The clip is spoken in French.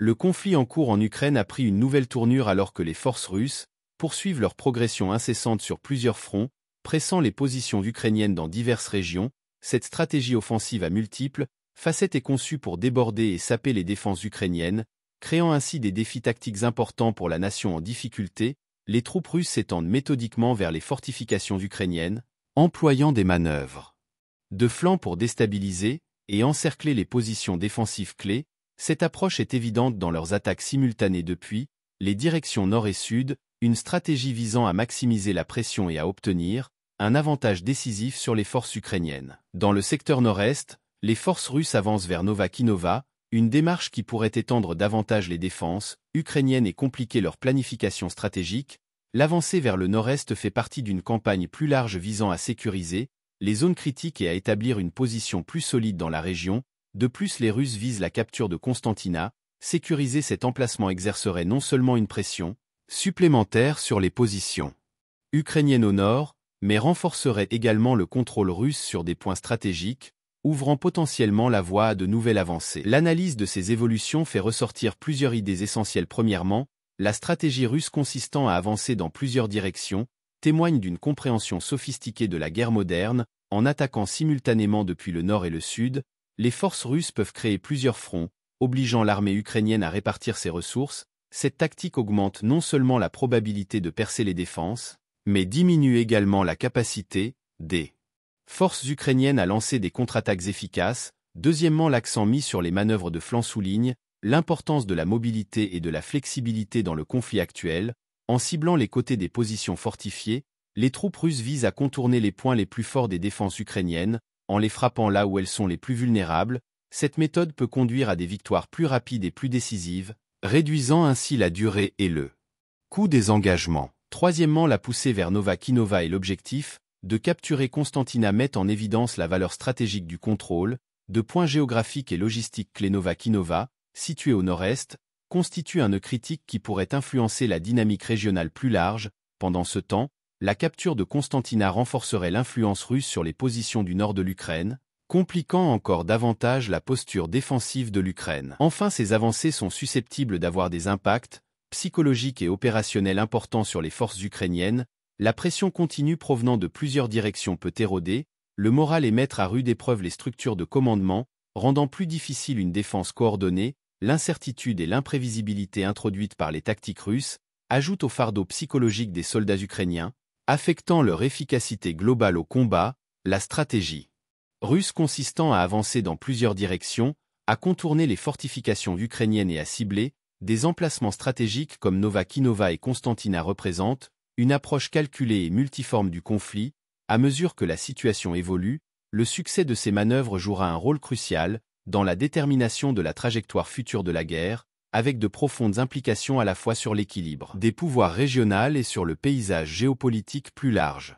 Le conflit en cours en Ukraine a pris une nouvelle tournure alors que les forces russes poursuivent leur progression incessante sur plusieurs fronts, pressant les positions ukrainiennes dans diverses régions. Cette stratégie offensive à multiples facettes est conçue pour déborder et saper les défenses ukrainiennes, créant ainsi des défis tactiques importants pour la nation en difficulté. Les troupes russes s'étendent méthodiquement vers les fortifications ukrainiennes, employant des manœuvres de flanc pour déstabiliser et encercler les positions défensives clés. Cette approche est évidente dans leurs attaques simultanées depuis les directions nord et sud, une stratégie visant à maximiser la pression et à obtenir un avantage décisif sur les forces ukrainiennes. Dans le secteur nord-est, les forces russes avancent vers Novakhinova, une démarche qui pourrait étendre davantage les défenses ukrainiennes et compliquer leur planification stratégique. L'avancée vers le nord-est fait partie d'une campagne plus large visant à sécuriser les zones critiques et à établir une position plus solide dans la région. De plus, les Russes visent la capture de Constantina. Sécuriser cet emplacement exercerait non seulement une pression supplémentaire sur les positions ukrainiennes au nord, mais renforcerait également le contrôle russe sur des points stratégiques, ouvrant potentiellement la voie à de nouvelles avancées. L'analyse de ces évolutions fait ressortir plusieurs idées essentielles. Premièrement, la stratégie russe consistant à avancer dans plusieurs directions témoigne d'une compréhension sophistiquée de la guerre moderne. En attaquant simultanément depuis le nord et le sud, les forces russes peuvent créer plusieurs fronts, obligeant l'armée ukrainienne à répartir ses ressources. Cette tactique augmente non seulement la probabilité de percer les défenses, mais diminue également la capacité des forces ukrainiennes à lancer des contre-attaques efficaces. Deuxièmement, l'accent mis sur les manœuvres de flanc souligne l'importance de la mobilité et de la flexibilité dans le conflit actuel. En ciblant les côtés des positions fortifiées, les troupes russes visent à contourner les points les plus forts des défenses ukrainiennes, en les frappant là où elles sont les plus vulnérables. Cette méthode peut conduire à des victoires plus rapides et plus décisives, réduisant ainsi la durée et le coût des engagements. Troisièmement, la poussée vers Novakhinova et l'objectif de capturer Constantina met en évidence la valeur stratégique du contrôle de points géographiques et logistiques clés. Novakhinova, située au nord-est, constitue un nœud critique qui pourrait influencer la dynamique régionale plus large. Pendant ce temps, la capture de Constantina renforcerait l'influence russe sur les positions du nord de l'Ukraine, compliquant encore davantage la posture défensive de l'Ukraine. Enfin, ces avancées sont susceptibles d'avoir des impacts psychologiques et opérationnels importants sur les forces ukrainiennes. La pression continue provenant de plusieurs directions peut éroder le moral et mettre à rude épreuve les structures de commandement, rendant plus difficile une défense coordonnée. L'incertitude et l'imprévisibilité introduites par les tactiques russes ajoutent au fardeau psychologique des soldats ukrainiens, affectant leur efficacité globale au combat. La stratégie russe consistant à avancer dans plusieurs directions, à contourner les fortifications ukrainiennes et à cibler des emplacements stratégiques comme Novakhinova et Constantina représente une approche calculée et multiforme du conflit. À mesure que la situation évolue, le succès de ces manœuvres jouera un rôle crucial dans la détermination de la trajectoire future de la guerre, avec de profondes implications à la fois sur l'équilibre des pouvoirs régionaux et sur le paysage géopolitique plus large.